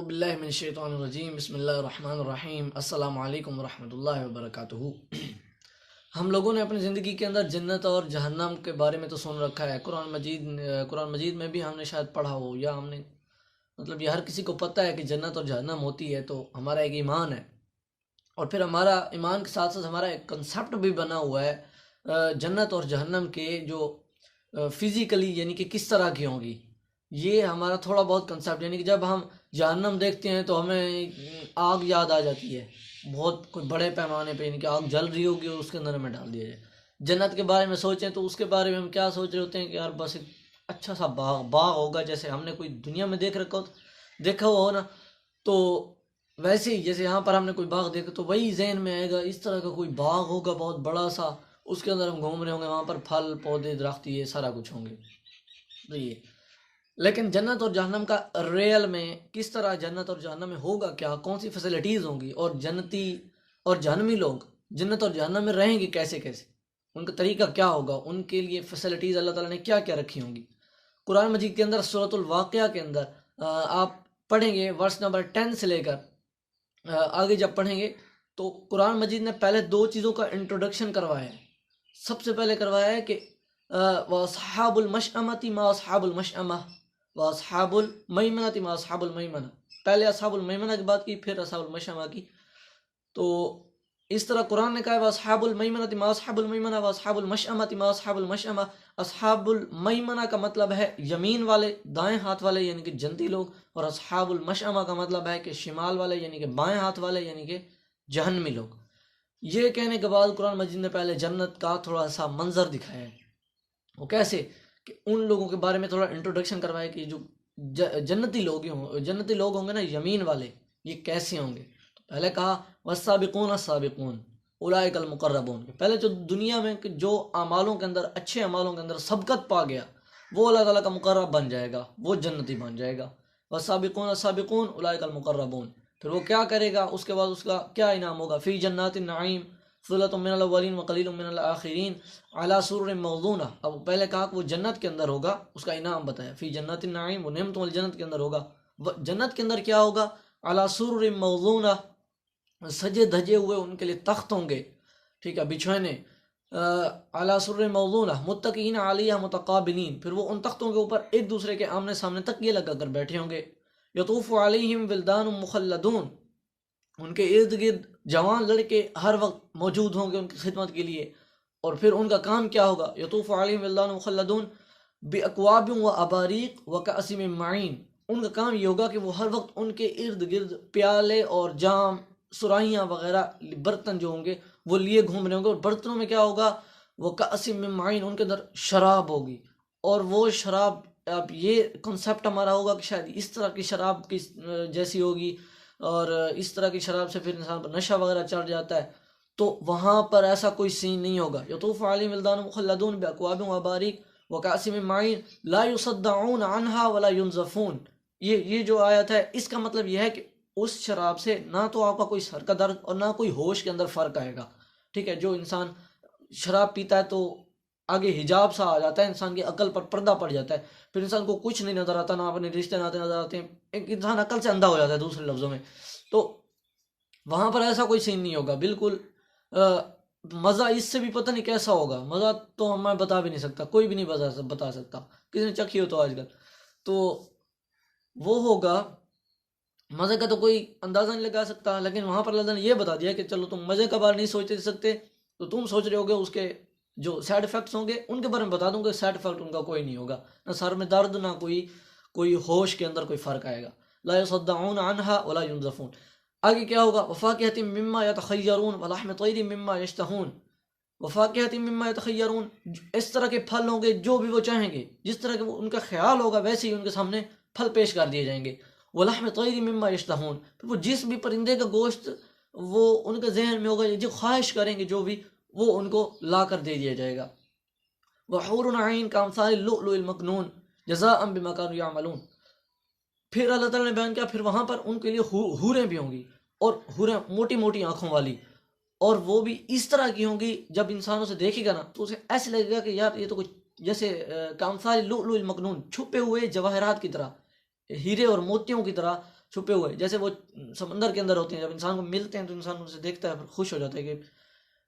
اعوذ باللہ من الشیطان الرجیم بسم اللہ الرحمن الرحیم السلام علیکم ورحمۃ اللہ وبرکاتہ۔ ہم لوگوں نے اپنی زندگی کے اندر جنت اور جہنم کے بارے میں تو سن رکھا ہے، قرآن مجید میں بھی ہم نے شاید پڑھا ہو، یا ہم نے مطلب یہ ہر کسی کو پتہ ہے کہ جنت اور جہنم ہوتی ہے، تو ہمارا ایک ایمان ہے۔ اور پھر ہمارا ایمان کے ساتھ ساتھ ہمارا ایک کنسیپٹ بھی بنا ہوا ہے جنت اور جہنم کے، جو فزیکلی یعنی کہ کس طرح کی ہوں گی۔ یہ ہمارا تھوڑا بہت کنسیپٹ، یعنی کہ جب ہم جہنم دیکھتے ہیں تو ہمیں آگ یاد آ جاتی ہے بہت کوئی بڑے پیمانے پہ، یعنی کہ آگ جل رہی ہوگی اور اس کے اندر ہمیں ڈال دیا جائے۔ جنت کے بارے میں سوچیں تو اس کے بارے میں ہم کیا سوچ رہے ہوتے ہیں کہ یار بس ایک اچھا سا باغ ہوگا، جیسے ہم نے کوئی دنیا میں دیکھا ہوا ہو نا، تو ویسے ہی جیسے یہاں پر ہم نے کوئی باغ دیکھا تو وہی ذہن میں آئے گا، اس طرح کا کوئی باغ ہوگا بہت بڑا سا، اس کے اندر ہم گھوم رہے ہوں گے، وہاں پر پھل پودے درخت یہ سارا کچھ ہوں گے۔ تو یہ لیکن جنت اور جہنم کا ریئل میں کس طرح جنت اور جہنم میں ہوگا کیا، کون سی فیسلٹیز ہوں گی، اور جنتی اور جہنمی لوگ جنت اور جہنم میں رہیں گے کیسے، ان کا طریقہ کیا ہوگا، ان کے لیے فیسلٹیز اللہ تعالیٰ نے کیا کیا رکھی ہوں گی۔ قرآن مجید کے اندر سورۃ الواقعہ کے اندر آپ پڑھیں گے ورس نمبر 10 سے لے کر آگے جب پڑھیں گے تو قرآن مجید نے پہلے دو چیزوں کا انٹروڈکشن کروایا ہے۔ سب سے پہلے کروایا ہے کہ وَأَصْحَابُ الْمَشْأَمَةِ مَا أَصْحَابُ الْمَشْأَمَةِ وَأَصْحَابُ الْمَيْمَنَةِ مَا أَصْحَابُ الْمَيْمَنَةِ، پہلے اصحاب المیمنہ کی بات کی، پھر اصحاب المشأمہ کی۔ تو اس طرح قرآن نے کہا ہے وَأَصْحَابُ الْمَيْمَنَةِ مَا أَصْحَابُ الْمَيْمَنَةِ وَأَصْحَابُ الْمَشْأَمَةِ مَا أَصْحَابُ الْمَشْأَمَةِ۔ اصحاب المیمنہ کا مطلب ہے یمین والے، دائیں ہاتھ والے یعنی کہ جنتی لوگ، اور اصحاب المشأمہ کا مطلب ہے کہ شمال والے یعنی کہ بائیں ہاتھ والے یعنی کہ جہنمی لوگ۔ یہ کہنے کے بعد قرآن مجید نے پہلے جنت کا تھوڑا سا منظر دکھایا ہے، وہ کیسے کہ ان لوگوں کے بارے میں تھوڑا انٹروڈکشن کروایا کہ جو جنتی لوگ ہوں گے نا، یمین والے، یہ کیسے ہوں گے۔ تو پہلے کہا والسابقون السابقون اولئک المقربون، پہلے جو دنیا میں جو اعمالوں کے اندر، اچھے اعمالوں کے اندر سبقت پا گیا وہ اللہ تعالیٰ کا مقرب بن جائے گا، وہ جنتی بن جائے گا۔ والسابقون السابقون اولئک المقربون، پھر وہ کیا کرے گا، اس کے بعد اس کا کیا انعام ہوگا، فی جنات النعیم ثلۃ من الاولین وقلیل من الاخرین علی سرر موضونہ۔ اب پہلے کہا کہ وہ جنت کے اندر ہوگا، اس کا انعام بتایا، فی جنات النعیم، وہ نعمت والی جنت کے اندر ہوگا۔ جنت کے اندر کیا ہوگا، علی سرر موضونہ، سجے دھجے ہوئے ان کے لیے تخت ہوں گے، ٹھیک ہے، بچھونے، علی سرر موضونہ متکئین علیہا متقابلین، پھر وہ ان تختوں کے اوپر ایک دوسرے کے آمنے سامنے تکیے لگا کر بیٹھے ہوں گے۔ یطوف علیہم ولدان مخلدون، ان کے ارد گرد جوان لڑکے ہر وقت موجود ہوں گے ان کی خدمت کے لیے۔ اور پھر ان کا کام کیا ہوگا، یطوف علیہم ولدان مخلدون باکواب و اباریق و کأس من معین، ان کا کام یہ ہوگا کہ وہ ہر وقت ان کے ارد گرد پیالے اور جام، سرائیاں وغیرہ، برتن جو ہوں گے وہ لیے گھوم رہے ہوں گے، اور برتنوں میں کیا ہوگا، وہ کأس من معین، ان کے اندر شراب ہوگی۔ اور وہ شراب، اب یہ کنسیپٹ ہمارا ہوگا کہ شاید اس طرح کی شراب کی جیسی ہوگی، اور اس طرح کی شراب سے پھر انسان پر نشہ وغیرہ چڑھ جاتا ہے، تو وہاں پر ایسا کوئی سین نہیں ہوگا۔ یطوف علیہم ولدان مخلدون باکواب و اباریق وکأس من معین لا یصدعون عنہا ولا ینزفون۔ یہ جو آیت ہے اس کا مطلب یہ ہے کہ اس شراب سے نہ تو آپ کا کوئی سر کا درد اور نہ کوئی ہوش کے اندر فرق آئے گا، ٹھیک ہے۔ جو انسان شراب پیتا ہے تو آگے حجاب سا آ جاتا ہے، انسان کی عقل پر پردہ پڑ جاتا ہے، پھر انسان کو کچھ نہیں نظر آتا، نہ اپنے رشتے ناطے نظر آتے ہیں، ایک انسان عقل سے اندھا ہو جاتا ہے دوسرے لفظوں میں۔ تو وہاں پر ایسا کوئی سین نہیں ہوگا، بالکل مزہ اس سے بھی پتہ نہیں کیسا ہوگا، مزہ تو میں بتا بھی نہیں سکتا، کوئی بھی نہیں بتا سکتا، کسی نے چکھی ہو تو آج کل تو وہ ہوگا مزے کا تو کوئی اندازہ نہیں لگا سکتا۔ لیکن وہاں پر اللہ نے یہ بتا دیا کہ چلو تم مزے کا بارے نہیں سوچ سکتے تو تم سوچ رہے ہوگے اس کے جو سائڈ افیکٹس ہوں گے ان کے بارے میں بتا دوں گا، سائڈ افیکٹ ان کا کوئی نہیں ہوگا، نہ سر میں درد، نہ کوئی ہوش کے اندر کوئی فرق آئے گا۔ لا يصدعون عنها ولا ينزفون۔ آگے کیا ہوگا، وفاکہۃ مما یتخیرون ولحم طیر مما یشتہون، وفاکہۃ مما یتخیرون، اس طرح کے پھل ہوں گے جو بھی وہ چاہیں گے، جس طرح کے ان کا خیال ہوگا ویسے ہی ان کے سامنے پھل پیش کر دیے جائیں گے۔ ولحم طیر مما یشتہون، پھر وہ جس بھی پرندے کا گوشت وہ ان کے ذہن میں ہوگا، جو خواہش کریں گے جو بھی، وہ ان کو لا کر دے دیا جائے گا۔ وحور عین کامثال اللؤلؤ المکنون جزاء بما كانوا يعملون، پھر اللہ تعالیٰ نے بیان کیا، پھر وہاں پر ان کے لیے حوریں بھی ہوں گی، اور حوریں موٹی موٹی آنکھوں والی، اور وہ بھی اس طرح کی ہوں گی جب انسانوں سے دیکھے گا نا تو اسے ایسے لگے گا کہ یار یہ تو کچھ جیسے کامثال اللؤلؤ المکنون، چھپے ہوئے جواہرات کی طرح، ہیرے اور موتیوں کی طرح چھپے ہوئے، جیسے وہ سمندر کے اندر ہوتے ہیں، جب انسان کو ملتے ہیں تو انسان ان سے دیکھتا ہے، پھر خوش ہو جاتا ہے کہ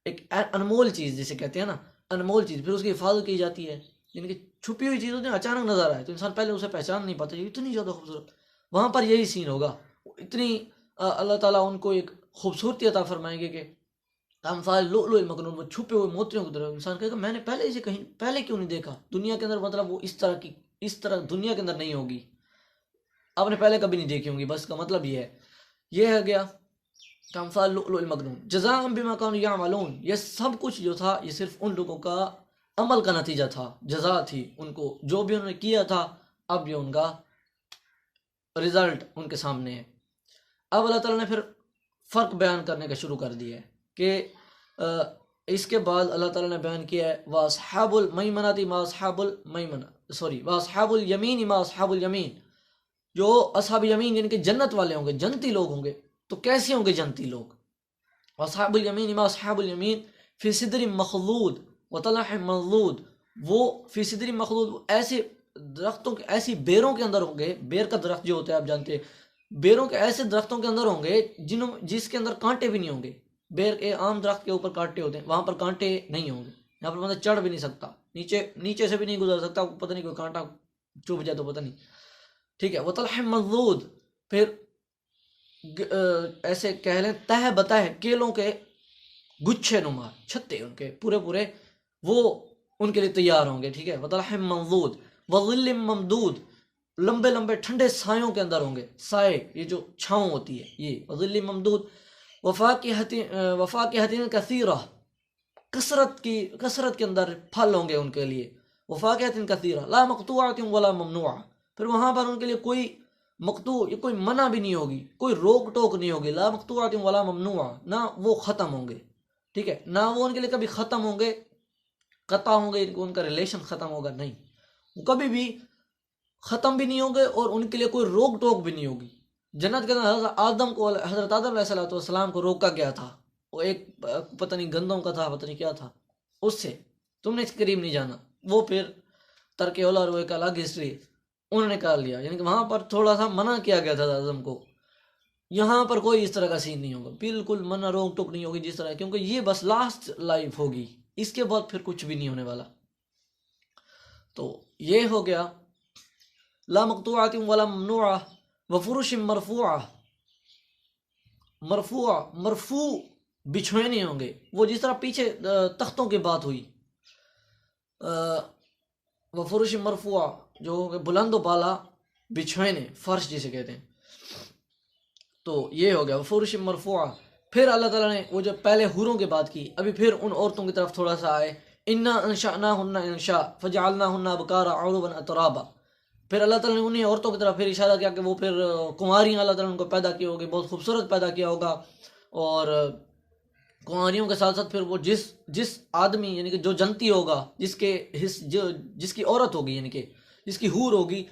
ایک انمول چیز جسے کہتے ہیں نا، انمول چیز، پھر اس کی حفاظت کی جاتی ہے، یعنی کہ چھپی ہوئی چیز ہوتی ہے، اچانک نظر آئے تو انسان پہلے اسے پہچان نہیں پاتا، یہ اتنی زیادہ خوبصورت، وہاں پر یہی سین ہوگا، اتنی اللہ تعالیٰ ان کو ایک خوبصورتی عطا فرمائیں گے کہ امثال لؤلؤ المکنون، وہ چھپے ہوئے موتیوں کی طرح، انسان کہے گا میں نے پہلے اسے کہیں پہلے کیوں نہیں دیکھا دنیا کے اندر، مطلب وہ اس طرح دنیا کے اندر نہیں ہوگی، آپ نے پہلے کبھی نہیں دیکھی ہوں گی، بس کا مطلب یہ ہے گیا امثال لؤلؤ المکنون جزاء بما كانوا يعملون، یہ سب کچھ جو تھا یہ صرف ان لوگوں کا عمل کا نتیجہ تھا، جزا تھی ان کو جو بھی انہوں نے کیا تھا، اب یہ ان کا رزلٹ ان کے سامنے ہے۔ اب اللہ تعالیٰ نے پھر فرق بیان کرنے کا شروع کر دیا ہے کہ اس کے بعد اللہ تعالیٰ نے بیان کیا ہے وَأَصْحَابُ الْمَيْمَنَةِ مَا أَصْحَابُ الْمَيْمَنَةِ وَأَصْحَابُ الْيَمِينِ مَا أَصْحَابُ الْيَمِينِ، جو اصحاب یمین یعنی کہ جنت والے ہوں گے، جنتی لوگ ہوں گے، تو کیسے ہوں گے جنتی لوگ؟ وَأَصْحَابُ الْيَمِينِ مَا أَصْحَابُ الْيَمِينِ فِي سِدْرٍ مَخْضُودٍ وَطَلْحٍ مَنضُودٍ، وہ فی صدر مخلود ایسے درختوں کے، ایسی بیروں کے اندر ہوں گے، بیر کا درخت جو ہوتا ہے آپ جانتے ہیں، بیروں کے ایسے درختوں کے اندر ہوں گے جس کے اندر کانٹے بھی نہیں ہوں گے، بیر کے عام درخت کے اوپر کانٹے ہوتے ہیں، وہاں پر کانٹے نہیں ہوں گے، یہاں پر بندہ چڑھ بھی نہیں سکتا، نیچے سے بھی نہیں گزر سکتا، پتہ نہیں کوئی کانٹا چبھ جائے تو پتہ نہیں، ٹھیک ہے۔ وطلح منضود، پھر ایسے کہہ لیں تہ بتہ کیلوں کے گچھے نما چھتے ان کے پورے وہ ان کے لیے تیار ہوں گے، ٹھیک ہے۔ وطلح منضود وظل ممدود، لمبے ٹھنڈے سایوں کے اندر ہوں گے، سائے یہ جو چھاؤں ہوتی ہے یہ، وظل ممدود وفاقہۃ کثیرہ، کثرت کے اندر پھل ہوں گے ان کے لیے، وفاقہۃ کثیرہ لا مقطوعۃ ولا ممنوعہ، پھر وہاں پر ان کے لیے کوئی مقطوع، کوئی منع بھی نہیں ہوگی، کوئی روک ٹوک نہیں ہوگی، لا مقطوعۃ ولا ممنوعہ، نہ وہ ختم ہوں گے، ٹھیک ہے، نہ وہ ان کے لیے کبھی ختم ہوں گے، قطع ہوں گے، ان کا ریلیشن ختم ہوگا، نہیں، وہ کبھی بھی ختم بھی نہیں ہوں گے، اور ان کے لیے کوئی روک ٹوک بھی نہیں ہوگی۔ جنت کے اندر حضرت آدم علیہ السلام کو روکا گیا تھا، وہ ایک پتہ نہیں گندم کا تھا، پتہ نہیں کیا تھا، اس سے تم نے اس قریب نہیں جانا، وہ پھر ترک اولا اور وہ ایک الگ ہسٹری انہوں نے کر لیا، یعنی کہ وہاں پر تھوڑا سا منع کیا گیا تھا آدم کو، یہاں پر کوئی اس طرح کا سین نہیں ہوگا، بالکل منع روک ٹوک نہیں ہوگی جس طرح، کیونکہ یہ بس لاسٹ لائف ہوگی، اس کے بعد پھر کچھ بھی نہیں ہونے والا۔ تو یہ ہو گیا لا مقطوعۃ ولا ممنوعہ وفرش مرفوعہ، مرفوع بچھوئے نہیں ہوں گے، وہ جس طرح پیچھے تختوں کی بات ہوئی، وفرش مرفوعہ جو بلند و بالا بچھوئے، فرش جسے کہتے ہیں، تو یہ ہو گیا وفرش مرفوعہ۔ پھر اللہ تعالیٰ نے وہ جو پہلے حوروں کی بات کی، ابھی پھر ان عورتوں کی طرف تھوڑا سا آئے، انا انشأناہن انشاء فجعلناہن ابکارا عربا اترابا، پھر اللہ تعالیٰ نے انہیں عورتوں کی طرف پھر اشارہ کیا کہ وہ پھر کنواریاں اللہ تعالیٰ نے ان کو پیدا کی ہوگی، بہت خوبصورت پیدا کیا ہوگا، اور کنواریوں کے ساتھ ساتھ پھر وہ جس آدمی یعنی کہ جو جنتی ہوگا، جس کی عورت ہوگی، یعنی کہ جس کی حور ہوگی،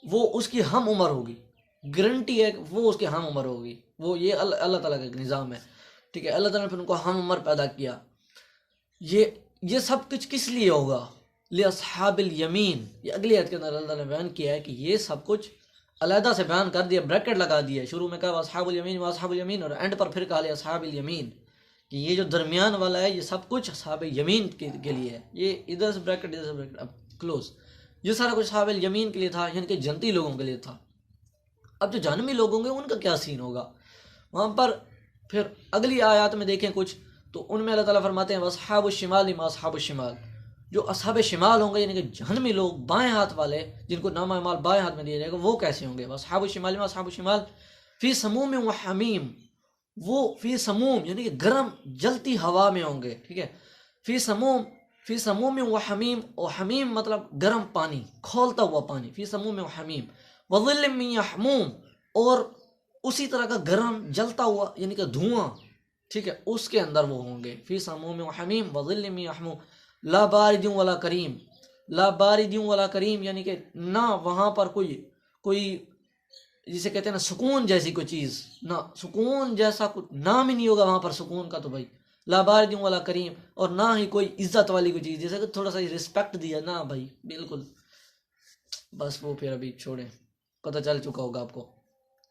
وہ اس کی ہم عمر ہوگی، گارنٹی ہے کہ وہ اس کے ہم عمر ہوگی، وہ یہ اللہ تعالیٰ کا ایک نظام ہے، ٹھیک ہے۔ اللہ تعالیٰ نے پھر ان کو ہم عمر پیدا کیا، یہ سب کچھ کس لیے ہوگا؟ لِأَصْحَابِ الْيَمِينَ، یہ اگلی آیت کے اندر اللہ نے بیان کیا ہے کہ یہ سب کچھ علیحدہ سے بیان کر دیا، بریکٹ لگا دیا، شروع میں کہا اصحاب الیمین و اصحاب الیمین، اور اینڈ پر پھر کہا لیا اصحاب الیمین، کہ یہ جو درمیان والا ہے یہ سب کچھ اصحاب یمین کے لیے ہے، یہ ادھر سے بریکٹ ادھر سے بریکٹ، اب کلوز، یہ سارا کچھ اصحاب الیمین کے لیے تھا، یعنی کہ جنتی لوگوں کے لیے تھا۔ اب جو جہنمی لوگ ہوں گے ان کا کیا سین ہوگا وہاں پر؟ پھر اگلی آیات میں دیکھیں کچھ، تو ان میں اللہ تعالیٰ فرماتے ہیں وَأَصْحَابُ الشِّمَالِ مَا أَصْحَابُ الشِّمَالِ، جو اصحاب شمال ہوں گے یعنی کہ جہنمی لوگ، بائیں ہاتھ والے، جن کو نامہ اعمال بائیں ہاتھ میں دیا جائے گا، وہ کیسے ہوں گے؟ وَأَصْحَابُ الشِّمَالِ مَا أَصْحَابُ الشِّمَالِ فِي سَمُومٍ وَحَمِيمٍ، وہ فی سموم یعنی کہ گرم جلتی ہوا میں ہوں گے، ٹھیک ہے، فی سموم و حمیم، اور حمیم مطلب گرم پانی، کھولتا ہوا پانی، فی سموم و حمیم، وظل من یحموم، اور اسی طرح کا گرم جلتا ہوا یعنی کہ دھواں، ٹھیک ہے، اس کے اندر وہ ہوں گے، فی سموم و حمیم وظل من یحموم، لا بارد ولا کریم، لا بارد ولا کریم، یعنی کہ نہ وہاں پر کوئی جسے کہتے ہیں نا سکون جیسی کوئی چیز، نہ سکون جیسا کچھ نام ہی نہیں ہوگا وہاں پر سکون کا، تو بھائی لا بارد ولا کریم، اور نہ ہی کوئی عزت والی کوئی چیز جیسے کہ تھوڑا سا رسپیکٹ دیا، نہ بھائی بالکل، بس وہ پھر ابھی چھوڑیں، پتہ چل چکا ہوگا آپ کو۔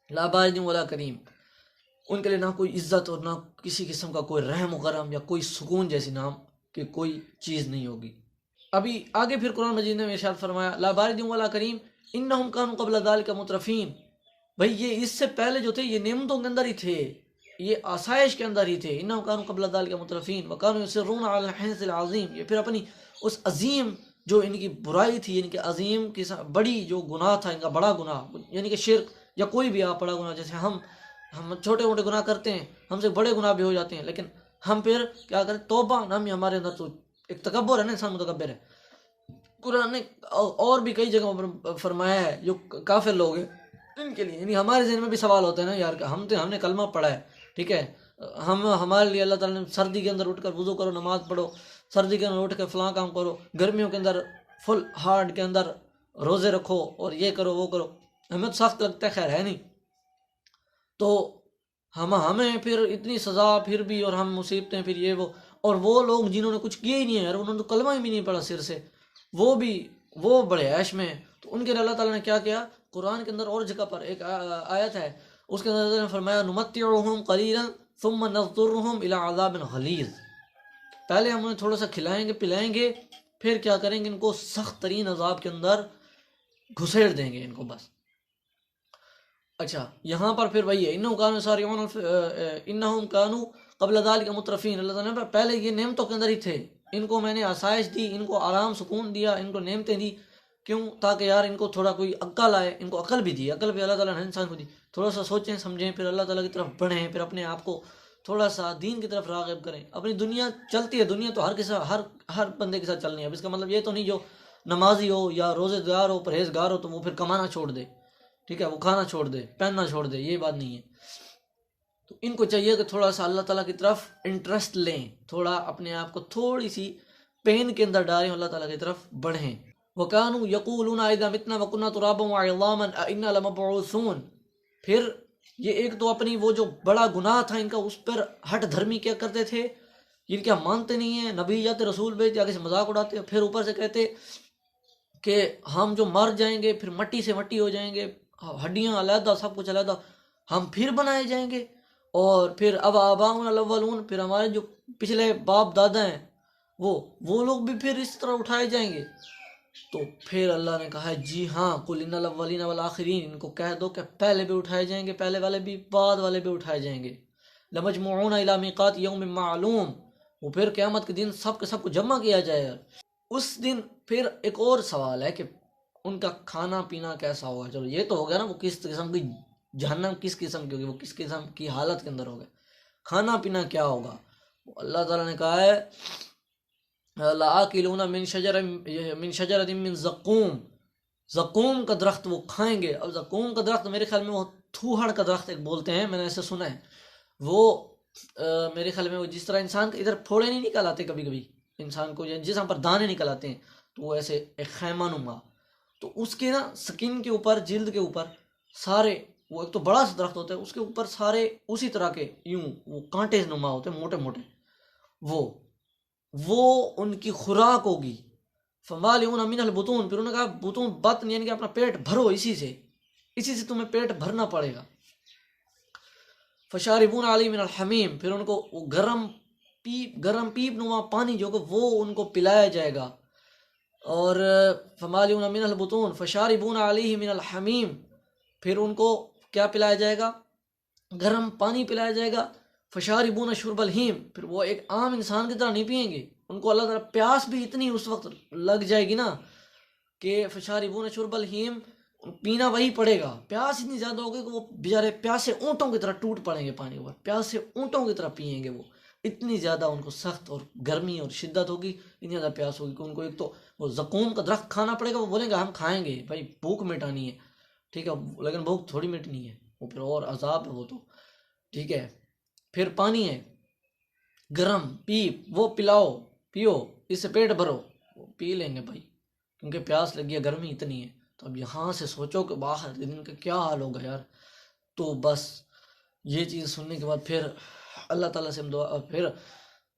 لا بارد ولا کریم، ان کے لیے نہ کوئی عزت اور نہ کسی قسم کا کوئی رحم و کرم یا کوئی سکون جیسی نام کہ کوئی چیز نہیں ہوگی۔ ابھی آگے پھر قرآن مجید نے ارشاد فرمایا لا بارد ولا کریم انہم کانوا قبل ذلک مترفین، بھائی یہ اس سے پہلے جو تھے یہ نعمتوں کے اندر ہی تھے، یہ آسائش کے اندر ہی تھے، انہم کانوا قبل ذلک مترفین وکانوا یصرون علی الحنث العظیم، یہ پھر اپنی اس عظیم جو ان کی برائی تھی، ان کے عظیم کی بڑی جو گناہ تھا، ان کا بڑا گناہ یعنی کہ شرک یا کوئی بھی آپ بڑا گناہ، جیسے ہم چھوٹے موٹے گناہ کرتے ہیں، ہم سے بڑے گناہ بھی ہو جاتے ہیں، لیکن ہم پھر کیا کریں، توبہ نام ہی ہمارے اندر تو ایک تکبر ہے نا، انسان متکبر ہے۔ قرآن نے اور بھی کئی جگہوں پر فرمایا ہے جو کافر لوگ ہیں ان کے لیے، یعنی ہمارے ذہن میں بھی سوال ہوتا ہے نا یار، ہم نے کلمہ پڑھا ہے، ٹھیک ہے، ہمارے لیے اللہ تعالیٰ نے سردی کے اندر اٹھ کر وضو کرو، نماز پڑھو، سردی کے اندر اٹھ کر فلاں کام کرو، گرمیوں کے اندر فل ہارڈ کے اندر روزے رکھو اور یہ کرو وہ کرو، ہمیں تو سخت لگتا ہے، خیر ہے نہیں، تو ہمیں پھر اتنی سزا پھر بھی، اور ہم مصیبتیں پھر یہ وہ، اور وہ لوگ جنہوں نے کچھ کیا ہی نہیں ہے یار، انہوں نے تو کلمہ ہی بھی نہیں پڑھا سر سے، وہ بڑے عیش میں ہیں، تو ان کے لیے اللہ تعالیٰ نے کیا کیا، قرآن کے اندر اور جگہ پر ایک آیت ہے، اس کے اندر فرمایا نمتعہم قلیلا ثم نضطرہم الی عذاب غلیظ، پہلے ہم انہیں تھوڑا سا کھلائیں گے پلائیں گے، پھر کیا کریں گے، ان کو سخت ترین عذاب کے اندر گھسیڑ دیں گے ان کو بس۔ اچھا یہاں پر پھر وہی ہے انہم کانوا قبل ذلک مترفین، اللہ تعالیٰ نے پہلے یہ نعمتوں کے اندر ہی تھے، ان کو میں نے آسائش دی، ان کو آرام سکون دیا، ان کو نعمتیں دی، کیوں، تاکہ یار ان کو تھوڑا کوئی عقل آئے، ان کو عقل بھی دی، عقل بھی اللہ تعالیٰ نے انسان کو دی، تھوڑا سا سوچیں سمجھیں، پھر اللہ تعالیٰ کی طرف بڑھیں، پھر اپنے آپ کو تھوڑا سا دین کی طرف راغب کریں۔ اپنی دنیا چلتی ہے، دنیا تو ہر بندے کے ساتھ چلنی ہے، اب اس کا مطلب یہ تو نہیں جو نمازی ہو یا روزے دار ہو پرہیزگار ہو تو وہ پھر کمانا چھوڑ دے، ٹھیک ہے، وہ کھانا چھوڑ دے، پہننا چھوڑ دے، یہ بات نہیں ہے۔ تو ان کو چاہیے کہ تھوڑا سا اللہ تعالیٰ کی طرف انٹرسٹ لیں، تھوڑا اپنے آپ کو تھوڑی سی پین کے اندر ڈالیں، اللہ تعالیٰ کی طرف بڑھیں۔ وَكَانُوا يَقُولُونَ إِذَا مِتْنَا وَكُنَّا تُرَابًا وَعِظَامًا أَإِنَّا لَمَبْعُوثُونَ، پھر یہ ایک تو اپنی وہ جو بڑا گناہ تھا ان کا، اس پر ہٹ دھرمی کیا کرتے تھے، یہ کیا مانتے نہیں ہیں، نبی جاتے رسول بھیجتے آگے سے مذاق اڑاتے، پھر اوپر سے کہتے کہ ہم جو مر جائیں گے پھر مٹی سے مٹی ہو جائیں گے، ہڈیاں علیحدہ سب کچھ علیحدہ، ہم پھر بنائے جائیں گے، اور پھر اب آباؤنا الاولون، پھر ہمارے جو پچھلے باپ دادا ہیں وہ لوگ بھی پھر اس طرح اٹھائے جائیں گے۔ تو پھر اللہ نے کہا ہے جی ہاں، قل ان الاولین والآخرین، ان کو کہہ دو کہ پہلے بھی اٹھائے جائیں گے، پہلے والے بھی بعد والے بھی اٹھائے جائیں گے، لمجموعون الی میقات یوم معلوم، وہ پھر قیامت کے دن سب کے سب کو جمع کیا جائے گا۔ اس دن پھر ایک اور سوال ہے کہ ان کا کھانا پینا کیسا ہوگا، چلو یہ تو ہو گیا نا، وہ کس قسم کی جہنم کس قسم کی ہوگی، وہ کس قسم کی حالت کے اندر ہوگا، کھانا پینا کیا ہوگا، اللہ تعالیٰ نے کہا ہے لَآكِلُونَ مِن شَجَرَةٍ مِّن زَقُوم، زقوم کا درخت وہ کھائیں گے۔ اب زقوم کا درخت میرے خیال میں وہ تھوہڑ کا درخت ایک بولتے ہیں، میں نے ایسے سنا ہے، وہ میرے خیال میں وہ جس طرح انسان کے ادھر پھوڑے نہیں نکل آتے کبھی کبھی انسان کو، جسم پر دانے نکل آتے ہیں، تو وہ ایسے ایک خیمہ نما، تو اس کے نا سکن کے اوپر، جلد کے اوپر سارے، وہ ایک تو بڑا سا درخت ہوتا ہے، اس کے اوپر سارے اسی طرح کے یوں وہ کانٹے نما ہوتے ہیں، موٹے موٹے، وہ ان کی خوراک ہوگی۔ فمالئون منہ البطون، پھر انہوں نے کہا بطون، بطن یعنی کہ اپنا پیٹ بھرو، اسی سے تمہیں پیٹ بھرنا پڑے گا۔ فشاربون علی من الحمیم، پھر ان کو وہ گرم پیپ نما پانی جو کہ وہ ان کو پلایا جائے گا۔ اور فمالئون من البطون فشاربون علیہ من الحمیم، پھر ان کو کیا پلایا جائے گا، گرم پانی پلایا جائے گا۔ فشاربون شرب الہیم، پھر وہ ایک عام انسان کی طرح نہیں پئیں گے، ان کو اللہ تعالیٰ پیاس بھی اتنی اس وقت لگ جائے گی نا کہ فشاربون شرب الہیم، پینا وہی پڑے گا، پیاس اتنی زیادہ ہوگی کہ وہ بیچارے پیاسے اونٹوں کی طرح ٹوٹ پڑیں گے پانی اوپر، پیاسے اونٹوں کی طرح پئیں گے، وہ اتنی زیادہ ان کو سخت اور گرمی اور شدت ہوگی، اتنی زیادہ پیاس ہوگی کہ ان کو ایک تو وہ زقوم کا درخت کھانا پڑے گا، وہ بولیں گے ہم کھائیں گے بھائی بھوک مٹانی ہے، ٹھیک ہے، لیکن بھوک تھوڑی مٹنی ہے، وہ پھر اور عذاب ہے وہ تو، ٹھیک ہے۔ پھر پانی ہے گرم پیپ، وہ پیو، اس سے پیٹ بھرو، وہ پی لیں گے بھائی، کیونکہ پیاس لگی ہے، گرمی اتنی ہے۔ تو اب یہاں سے سوچو کہ باہر دن کا کیا حال ہوگا یار۔ تو بس یہ چیز سننے کے بعد پھر اللہ تعالیٰ سے ہم دعا، پھر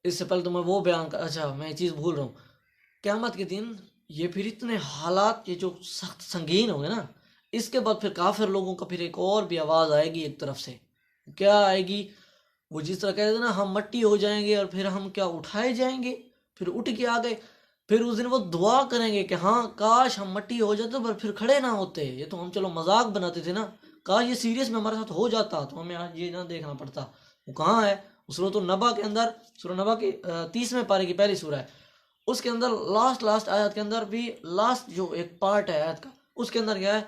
اس سے پہلے تو میں وہ بیان کر، اچھا میں یہ چیز بھول رہا ہوں، قیامت کے دن یہ پھر اتنے حالات، یہ جو سخت سنگین ہوں گے نا، اس کے بعد پھر کافر لوگوں کا پھر ایک اور بھی آواز آئے گی ایک طرف سے. کیا آئے گی؟ وہ جس طرح کہتے ہیں نا ہم مٹی ہو جائیں گے اور پھر ہم کیا اٹھائے جائیں گے. پھر اٹھ کے آ گئے. پھر اس دن وہ دعا کریں گے کہ ہاں کاش ہم مٹی ہو جاتے پر پھر کھڑے نہ ہوتے. یہ تو ہم چلو مذاق بناتے تھے نا. کاش یہ سیریس میں ہمارے ساتھ ہو جاتا تو ہمیں آج یہ نہ دیکھنا پڑتا. وہ کہاں ہے؟ سورۃ النبا کے اندر، سورۃ النبا کی 30ویں پارے کی پہلی سورہ ہے. اس کے اندر لاسٹ آیت کے اندر بھی لاسٹ جو ایک پارٹ ہے آیت کا، اس کے اندر کیا ہے؟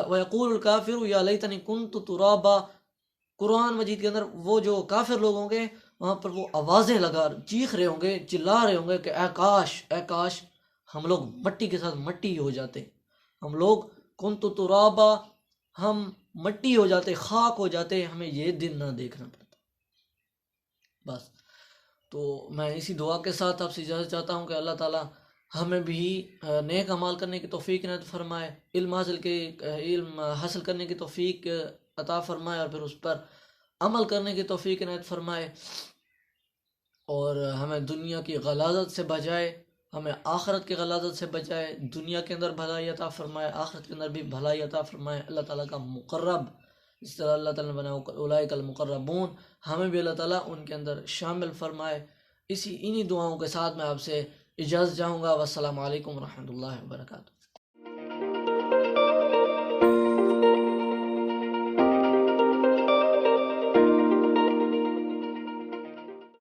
وَيَقُولُ الْكَافِرُ يَا لَيْتَنِي كُنْتُ تُرَابًا. قرآن مجید کے اندر وہ جو کافر لوگ ہوں گے وہاں پر وہ آوازیں لگا چیخ رہے ہوں گے، چلا رہے ہوں گے کہ اے کاش ہم لوگ مٹی کے ساتھ مٹی ہو جاتے. ہم لوگ کنت ترابا، ہم مٹی ہو جاتے، خاک ہو جاتے، ہمیں یہ دن نہ دیکھنا پڑتا. بس تو میں اسی دعا کے ساتھ آپ سے اجازت چاہتا ہوں کہ اللہ تعالیٰ ہمیں بھی نیک اعمال کرنے کی توفیق عنایت فرمائے، علم حاصل کرنے کی توفیق عطا فرمائے اور پھر اس پر عمل کرنے کی توفیق عنایت فرمائے، اور ہمیں دنیا کی غلاظت سے بچائے، ہمیں آخرت کی غلاظت سے بچائے. دنیا کے اندر بھلائی عطا فرمائے، آخرت کے اندر بھی بھلائی عطا فرمائے. اللہ تعالیٰ کا مقرب، اس طرح اللہ تعالیٰ نے بنایا اولئک المقربون، ہمیں بھی اللہ تعالیٰ ان کے اندر شامل فرمائے. انہی دعاؤں کے ساتھ میں آپ سے اجازت چاہوں گا. والسلام علیکم ورحمۃ اللہ وبرکاتہ.